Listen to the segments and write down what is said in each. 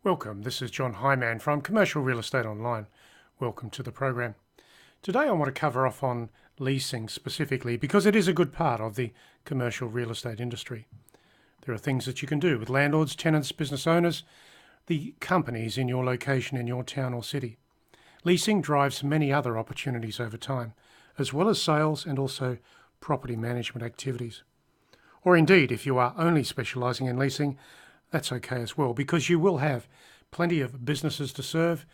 Welcome, this is John Hyman from Commercial Real Estate Online. Welcome to the program. Today I want to cover off on leasing specifically because it is a good part of the commercial real estate industry. There are things that you can do with landlords, tenants, business owners, the companies in your location, in your town or city. Leasing drives many other opportunities over time, as well as sales and also property management activities. Or indeed, if you are only specialising in leasing, that's okay as well, because you will have plenty of businesses to serve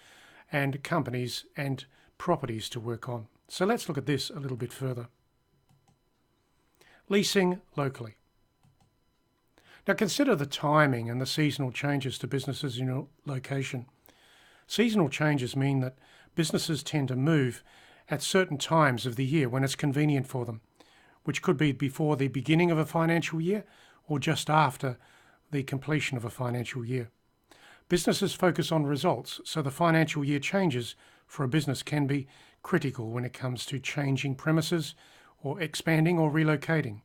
and companies and properties to work on. So let's look at this a little bit further. Leasing locally. Now consider the timing and the seasonal changes to businesses in your location. Seasonal changes mean that businesses tend to move at certain times of the year when it's convenient for them, which could be before the beginning of a financial year or just after the completion of a financial year. Businesses focus on results, so the financial year changes for a business can be critical when it comes to changing premises or expanding or relocating.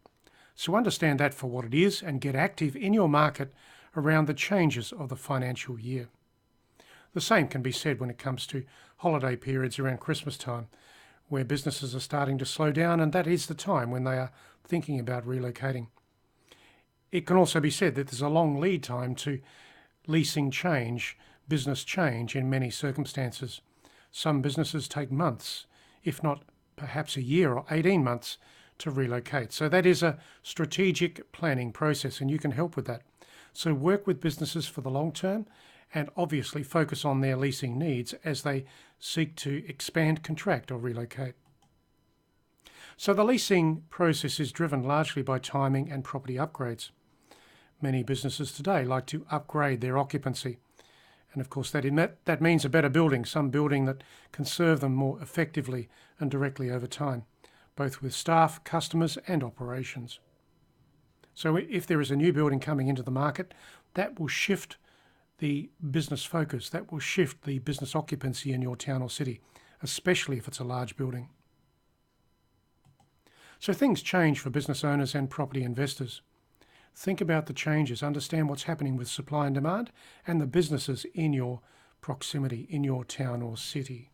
So understand that for what it is and get active in your market around the changes of the financial year. The same can be said when it comes to holiday periods around Christmas time, where businesses are starting to slow down, and that is the time when they are thinking about relocating. It can also be said that there's a long lead time to leasing change, business change in many circumstances. Some businesses take months, if not perhaps a year or 18 months to relocate. So that is a strategic planning process and you can help with that. So work with businesses for the long term and obviously focus on their leasing needs as they seek to expand, contract or relocate. So the leasing process is driven largely by timing and property upgrades. Many businesses today like to upgrade their occupancy. And of course that means a better building, some building that can serve them more effectively and directly over time, both with staff, customers and operations. So if there is a new building coming into the market, that will shift the business focus, that will shift the business occupancy in your town or city, especially if it's a large building. So things change for business owners and property investors. Think about the changes, understand what's happening with supply and demand and the businesses in your proximity, in your town or city.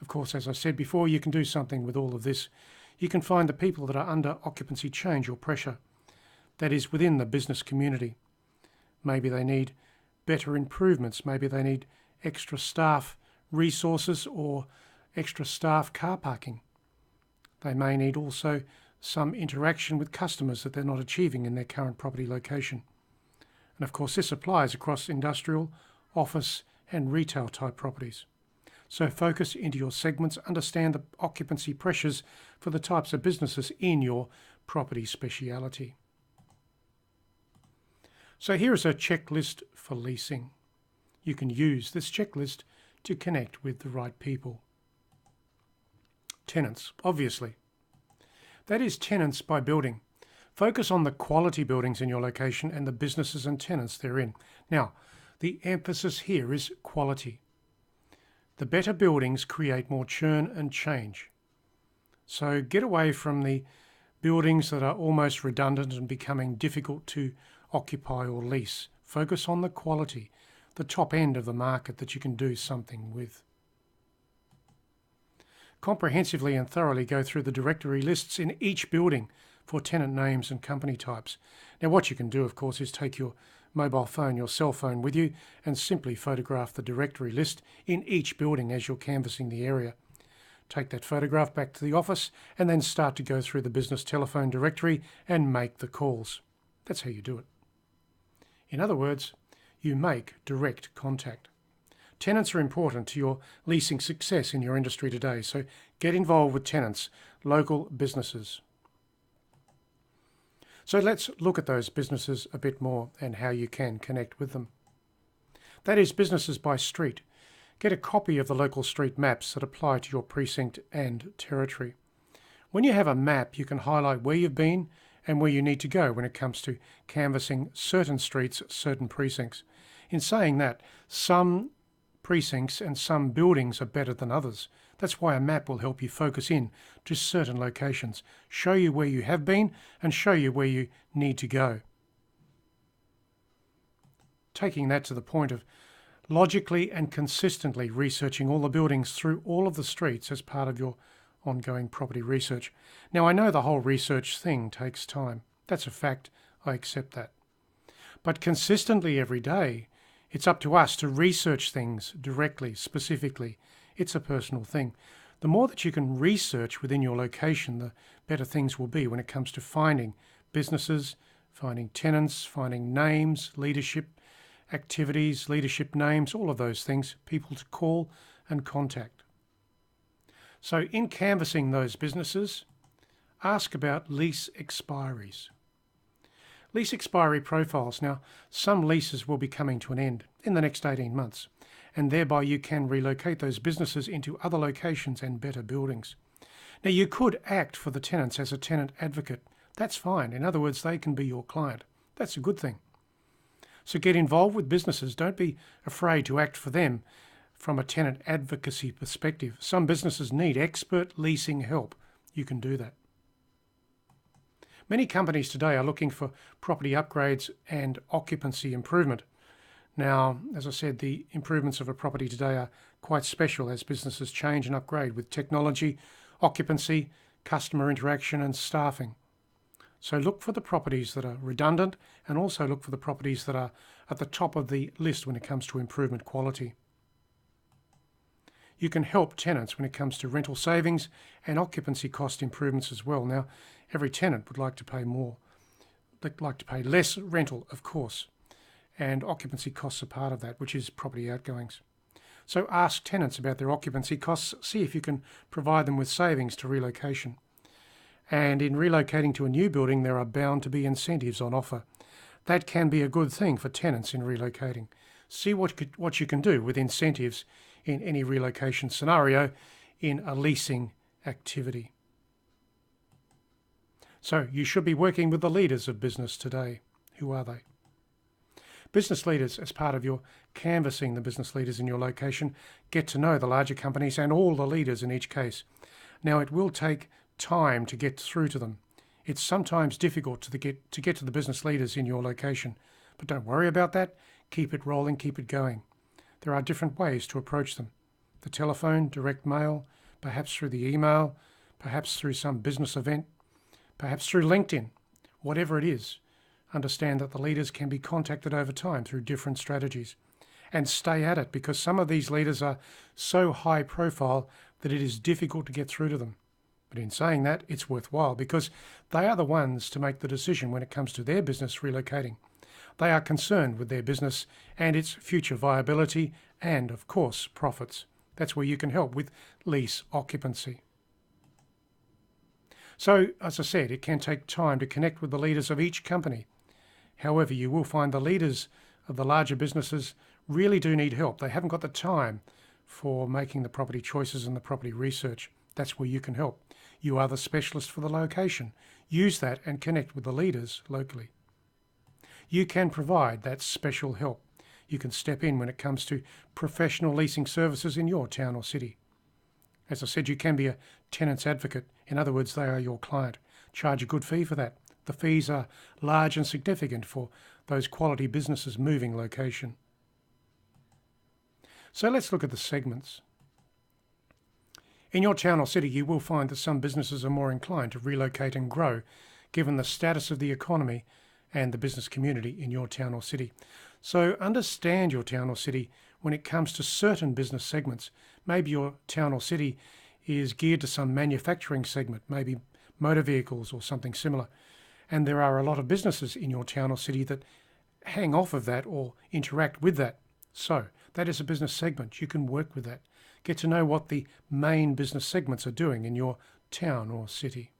Of course, as I said before, you can do something with all of this. You can find the people that are under occupancy change or pressure, that is within the business community. Maybe they need better improvements, maybe they need extra staff resources or extra staff car parking. They may need also some interaction with customers that they're not achieving in their current property location. And of course this applies across industrial, office and retail type properties. So focus into your segments, understand the occupancy pressures for the types of businesses in your property speciality. So here is a checklist for leasing. You can use this checklist to connect with the right people. Tenants, obviously. That is tenants by building. Focus on the quality buildings in your location and the businesses and tenants therein. Now, the emphasis here is quality. The better buildings create more churn and change. So get away from the buildings that are almost redundant and becoming difficult to occupy or lease. Focus on the quality, the top end of the market that you can do something with. Comprehensively and thoroughly go through the directory lists in each building for tenant names and company types. Now what you can do, of course, is take your mobile phone, your cell phone with you and simply photograph the directory list in each building as you're canvassing the area. Take that photograph back to the office and then start to go through the business telephone directory and make the calls. That's how you do it. In other words, you make direct contact. Tenants are important to your leasing success in your industry today, so get involved with tenants, local businesses. So let's look at those businesses a bit more and how you can connect with them. That is businesses by street. Get a copy of the local street maps that apply to your precinct and territory. When you have a map, you can highlight where you've been and where you need to go when it comes to canvassing certain streets, certain precincts. In saying that, some precincts and some buildings are better than others. That's why a map will help you focus in to certain locations, show you where you have been and show you where you need to go. taking that to the point of logically and consistently researching all the buildings through all of the streets as part of your ongoing property research. Now, I know the whole research thing takes time. That's a fact. I accept that. But consistently every day, it's up to us to research things directly, specifically. It's a personal thing. The more that you can research within your location, the better things will be when it comes to finding businesses, finding tenants, finding names, leadership activities, leadership names, all of those things, people to call and contact. So in canvassing those businesses, ask about lease expiries. Lease expiry profiles. Now, some leases will be coming to an end in the next 18 months, and thereby you can relocate those businesses into other locations and better buildings. Now, you could act for the tenants as a tenant advocate. That's fine. In other words, they can be your client. That's a good thing. So get involved with businesses. Don't be afraid to act for them from a tenant advocacy perspective. Some businesses need expert leasing help. You can do that. Many companies today are looking for property upgrades and occupancy improvement. Now, as I said, the improvements of a property today are quite special as businesses change and upgrade with technology, occupancy, customer interaction and staffing. So look for the properties that are redundant and also look for the properties that are at the top of the list when it comes to improvement quality. You can help tenants when it comes to rental savings and occupancy cost improvements as well. Now, every tenant would like to pay more. They'd like to pay less rental, of course, and occupancy costs are part of that, which is property outgoings. So ask tenants about their occupancy costs, see if you can provide them with savings to relocation. And in relocating to a new building, there are bound to be incentives on offer. That can be a good thing for tenants in relocating. See what you can do with incentives in any relocation scenario in a leasing activity. So you should be working with the leaders of business today. Who are they? Business leaders, as part of your canvassing the business leaders in your location, get to know the larger companies and all the leaders in each case. Now, it will take time to get through to them. It's sometimes difficult to get to the business leaders in your location, but don't worry about that. Keep it rolling, keep it going. There are different ways to approach them. The telephone, direct mail, perhaps through the email, perhaps through some business event, perhaps through LinkedIn, whatever it is. Understand that the leaders can be contacted over time through different strategies. And stay at it, because some of these leaders are so high profile that it is difficult to get through to them. But in saying that, it's worthwhile because they are the ones to make the decision when it comes to their business relocating. They are concerned with their business and its future viability and, of course, profits. That's where you can help with lease occupancy. So, as I said, it can take time to connect with the leaders of each company. However, you will find the leaders of the larger businesses really do need help. They haven't got the time for making the property choices and the property research. That's where you can help. You are the specialist for the location. Use that and connect with the leaders locally. You can provide that special help. You can step in when it comes to professional leasing services in your town or city. As I said, you can be a tenant's advocate. In other words, they are your client. Charge a good fee for that. The fees are large and significant for those quality businesses moving location. So let's look at the segments. In your town or city, you will find that some businesses are more inclined to relocate and grow, given the status of the economy and the business community in your town or city. So understand your town or city when it comes to certain business segments. Maybe your town or city is geared to some manufacturing segment, maybe motor vehicles or something similar. And there are a lot of businesses in your town or city that hang off of that or interact with that. So that is a business segment. You can work with that. Get to know what the main business segments are doing in your town or city.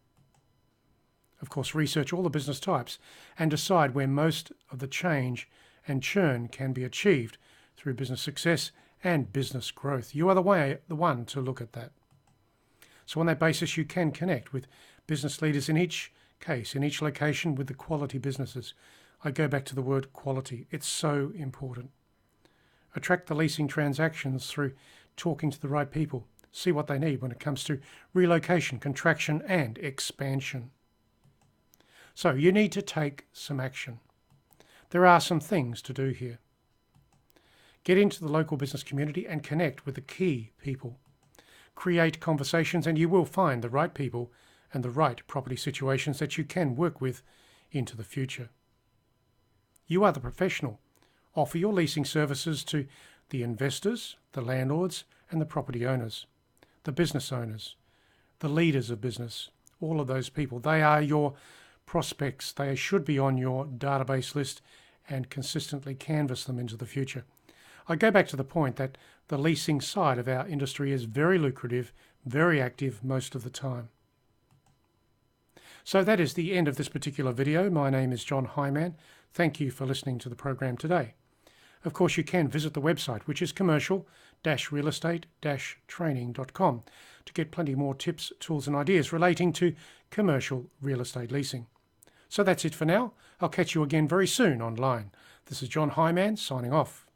Of course, research all the business types and decide where most of the change and churn can be achieved through business success and business growth. You are the one to look at that. So on that basis, you can connect with business leaders in each case, in each location, with the quality businesses. I go back to the word quality. It's so important. Attract the leasing transactions through talking to the right people. See what they need when it comes to relocation, contraction, and expansion. So you need to take some action. There are some things to do here. Get into the local business community and connect with the key people. Create conversations and you will find the right people and the right property situations that you can work with into the future. You are the professional. Offer your leasing services to the investors, the landlords, and the property owners, the business owners, the leaders of business, all of those people. They are your prospects. They should be on your database list and consistently canvass them into the future. I go back to the point that the leasing side of our industry is very lucrative, very active most of the time. So that is the end of this particular video. My name is John Hyman. Thank you for listening to the program today. Of course, you can visit the website, which is commercial-realestate-training.com, to get plenty more tips, tools and ideas relating to commercial real estate leasing. So that's it for now. I'll catch you again very soon online. This is John Hyman signing off.